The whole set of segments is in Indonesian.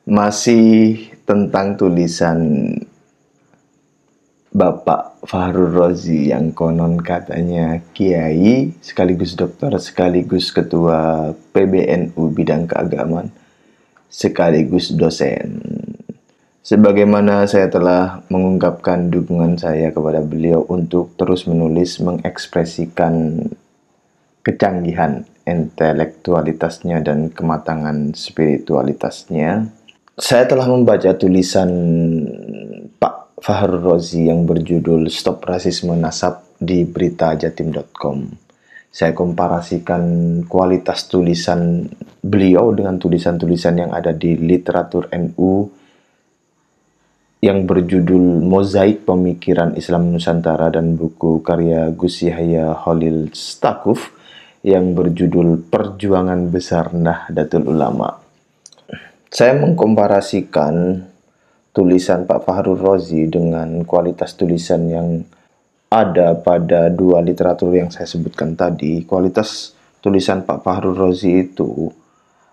Masih tentang tulisan Bapak Fahrul Razi yang konon katanya kiai, sekaligus dokter, sekaligus ketua PBNU bidang keagamaan, sekaligus dosen. Sebagaimana saya telah mengungkapkan dukungan saya kepada beliau untuk terus menulis mengekspresikan kecanggihan intelektualitasnya dan kematangan spiritualitasnya, saya telah membaca tulisan Pak Fahrul Razi yang berjudul Stop Rasisme Nasab di beritajatim.com. Saya komparasikan kualitas tulisan beliau dengan tulisan-tulisan yang ada di literatur NU yang berjudul Mozaik Pemikiran Islam Nusantara dan buku karya Gus Yahya Holil Stakuf yang berjudul Perjuangan Besar Nahdlatul Ulama. Saya mengkomparasikan tulisan Pak Fahrul Razi dengan kualitas tulisan yang ada pada dua literatur yang saya sebutkan tadi. Kualitas tulisan Pak Fahrul Razi itu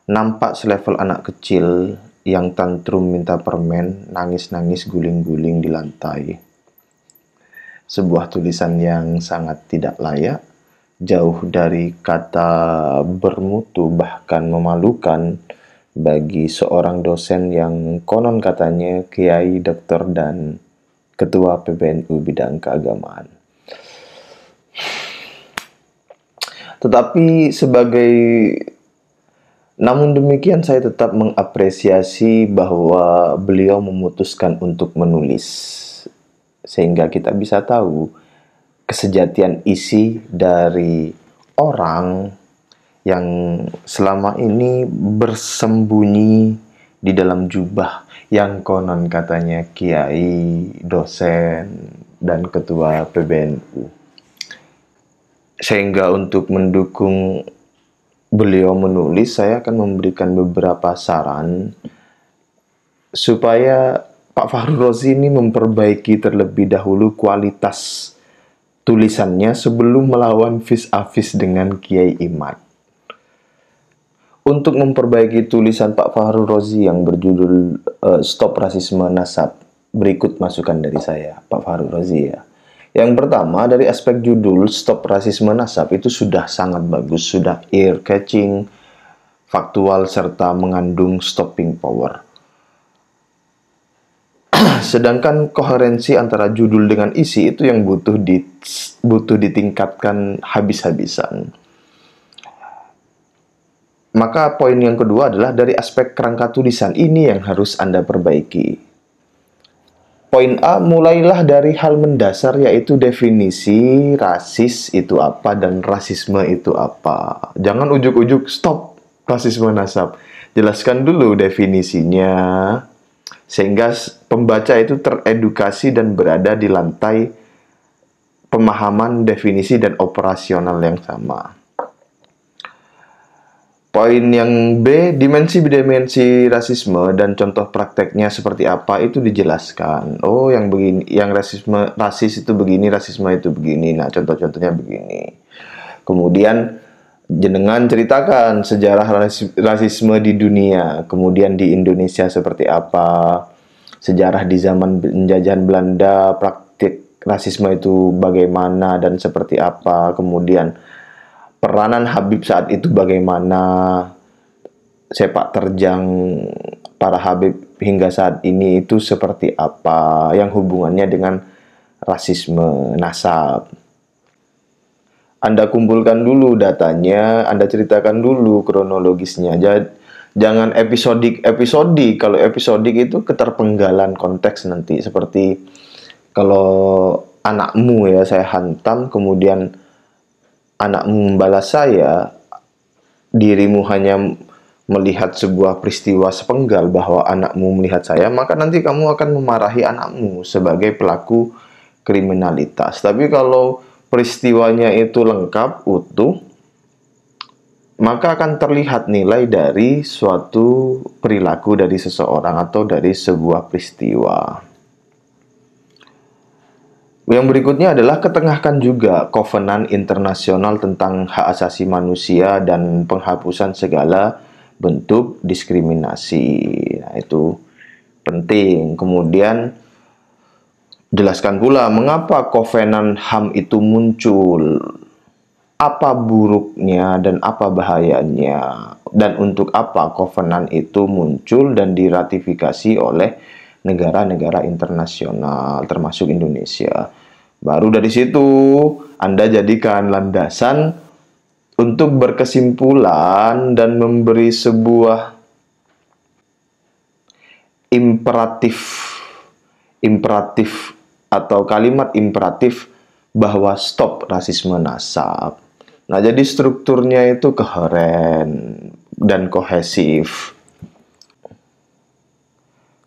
nampak selevel anak kecil yang tantrum minta permen, nangis-nangis guling-guling di lantai. Sebuah tulisan yang sangat tidak layak, jauh dari kata bermutu, bahkan memalukan bagi seorang dosen yang konon katanya kiai, dokter, dan ketua PBNU bidang keagamaan. Namun demikian saya tetap mengapresiasi bahwa beliau memutuskan untuk menulis, sehingga kita bisa tahu kesejatian isi dari orang yang selama ini bersembunyi di dalam jubah yang konon katanya kiai, dosen, dan ketua PBNU. Sehingga untuk mendukung beliau menulis, saya akan memberikan beberapa saran supaya Pak Fahrul Razi ini memperbaiki terlebih dahulu kualitas tulisannya sebelum melawan vis-a-vis dengan Kiai Imad. Untuk memperbaiki tulisan Pak Fahrul Razi yang berjudul Stop Rasisme Nasab, berikut masukan dari saya, Pak Fahrul Razi ya. Yang pertama, dari aspek judul Stop Rasisme Nasab itu sudah sangat bagus, sudah ear-catching, faktual, serta mengandung stopping power. Sedangkan koherensi antara judul dengan isi itu yang butuh ditingkatkan habis-habisan. Maka poin yang kedua adalah dari aspek kerangka tulisan, ini yang harus Anda perbaiki. Poin A, mulailah dari hal mendasar, yaitu definisi rasis itu apa dan rasisme itu apa. Jangan ujuk-ujuk stop rasisme nasab. Jelaskan dulu definisinya, sehingga pembaca itu teredukasi dan berada di lantai pemahaman definisi dan operasional yang sama. Poin yang B, dimensi rasisme dan contoh prakteknya seperti apa itu dijelaskan. Oh, yang begini, yang rasis itu begini, rasisme itu begini. Nah, contoh-contohnya begini. Kemudian jenengan ceritakan sejarah rasisme di dunia, kemudian di Indonesia seperti apa, sejarah di zaman penjajahan Belanda, praktik rasisme itu bagaimana dan seperti apa, kemudian peranan Habib saat itu bagaimana, sepak terjang para Habib hingga saat ini itu seperti apa, yang hubungannya dengan rasisme nasab. Anda kumpulkan dulu datanya, Anda ceritakan dulu kronologisnya. Jangan episodik. Kalau episodik itu keterpenggalan konteks nanti. Seperti kalau anakmu ya saya hantam, kemudian anakmu membalas saya, dirimu hanya melihat sebuah peristiwa sepenggal bahwa anakmu melihat saya, maka nanti kamu akan memarahi anakmu sebagai pelaku kriminalitas. Tapi kalau peristiwanya itu lengkap, utuh, maka akan terlihat nilai dari suatu perilaku dari seseorang atau dari sebuah peristiwa. Yang berikutnya adalah ketengahkan juga kovenan internasional tentang hak asasi manusia dan penghapusan segala bentuk diskriminasi. Nah, itu penting. Kemudian jelaskan pula mengapa Kovenan HAM itu muncul, apa buruknya dan apa bahayanya, dan untuk apa Kovenan itu muncul dan diratifikasi oleh negara-negara internasional termasuk Indonesia. Baru dari situ Anda jadikan landasan untuk berkesimpulan dan memberi sebuah imperatif atau kalimat imperatif bahwa stop rasisme nasab. Nah, jadi strukturnya itu koheren dan kohesif.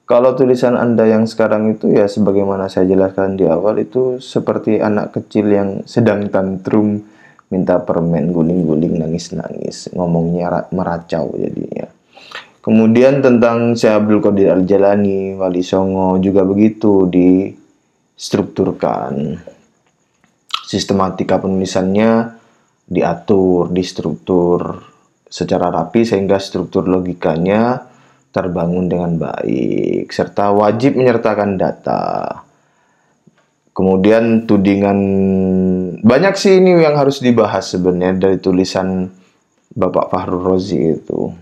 Kalau tulisan Anda yang sekarang itu ya sebagaimana saya jelaskan di awal, itu seperti anak kecil yang sedang tantrum minta permen, guling-guling, nangis-nangis, ngomongnya meracau jadinya. Kemudian tentang Syekh Abdul Qadir Al-Jalani, Wali Songo juga begitu distrukturkan. Sistematika penulisannya diatur, distruktur secara rapi sehingga struktur logikanya terbangun dengan baik, serta wajib menyertakan data. Kemudian tudingan, banyak sih ini yang harus dibahas sebenarnya dari tulisan Bapak Fahrul Razi itu.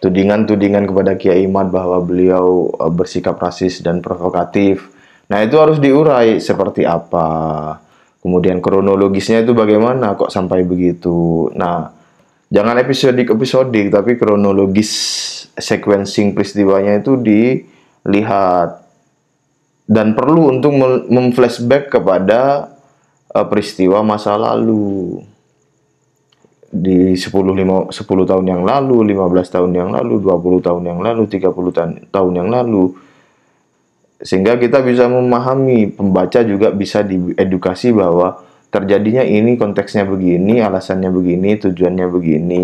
Tudingan-tudingan kepada Kiai Imad bahwa beliau bersikap rasis dan provokatif. Nah, itu harus diurai seperti apa. Kemudian kronologisnya itu bagaimana kok sampai begitu. Nah, jangan episodik-episodik, tapi kronologis sequencing peristiwanya itu dilihat. Dan perlu untuk memflashback kepada peristiwa masa lalu. Di 10 tahun yang lalu, 15 tahun yang lalu, 20 tahun yang lalu, 30 tahun yang lalu. Sehingga kita bisa memahami, pembaca juga bisa diedukasi bahwa terjadinya ini, konteksnya begini, alasannya begini, tujuannya begini,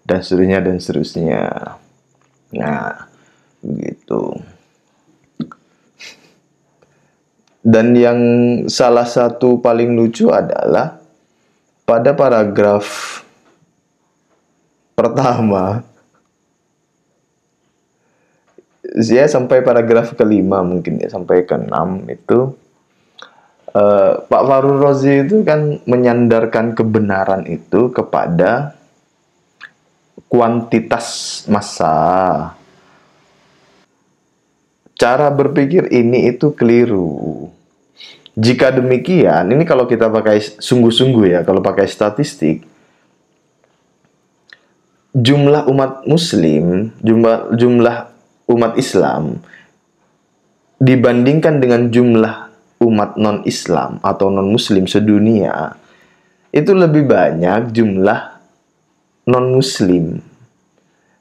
dan seterusnya, dan seterusnya. Nah, begitu. Dan yang salah satu paling lucu adalah pada paragraf pertama, saya sampai paragraf kelima mungkin ya, sampai ke-6 itu, Pak Fahrul Razi itu kan menyandarkan kebenaran itu kepada kuantitas massa. Cara berpikir ini itu keliru. Jika demikian, ini kalau kita pakai sungguh-sungguh ya, kalau pakai statistik, jumlah umat muslim, jumlah umat Islam dibandingkan dengan jumlah umat non-Islam atau non-muslim sedunia, itu lebih banyak jumlah non-muslim.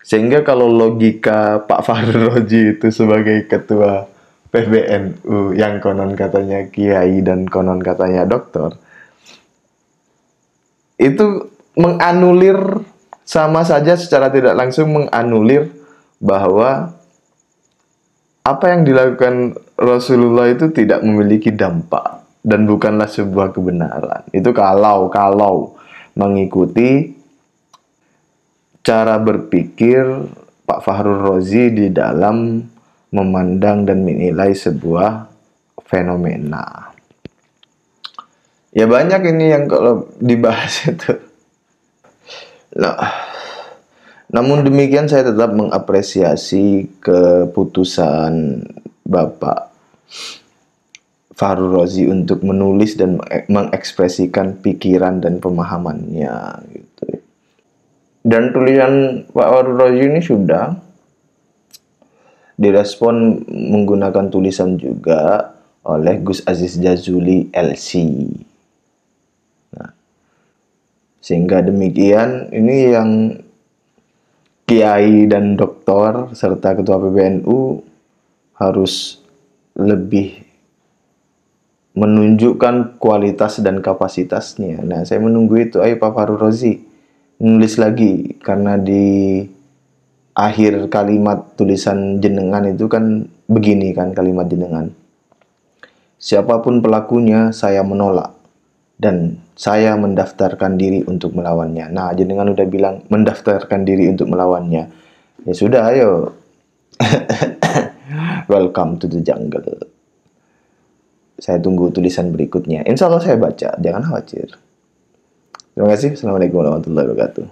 Sehingga kalau logika Pak Fahrul Razi itu sebagai ketua PBNU yang konon katanya kiai dan konon katanya dokter, itu menganulir, sama saja secara tidak langsung menganulir bahwa apa yang dilakukan Rasulullah itu tidak memiliki dampak dan bukanlah sebuah kebenaran. Itu kalau mengikuti cara berpikir Pak Fahrul Razi di dalam memandang dan menilai sebuah fenomena. Ya banyak ini yang kalau dibahas itu. Nah, namun demikian saya tetap mengapresiasi keputusan Bapak Fahrul Razi untuk menulis dan mengekspresikan pikiran dan pemahamannya gitu. Dan tulisan Pak Fahrul Razi ini sudah direspon menggunakan tulisan juga oleh Gus Aziz Jazuli LC. Nah, sehingga demikian ini yang kiai dan doktor serta ketua PBNU harus lebih menunjukkan kualitas dan kapasitasnya. Nah, saya menunggu itu. Ayo Pak Fahrul Razi nulis lagi, karena di akhir kalimat tulisan jenengan itu kan begini kan kalimat jenengan. Siapapun pelakunya saya menolak dan saya mendaftarkan diri untuk melawannya. Nah, jenengan udah bilang mendaftarkan diri untuk melawannya. Ya sudah, ayo Welcome to the jungle. Saya tunggu tulisan berikutnya. Insya Allah saya baca, jangan khawatir. Terima kasih. Assalamualaikum warahmatullahi wabarakatuh.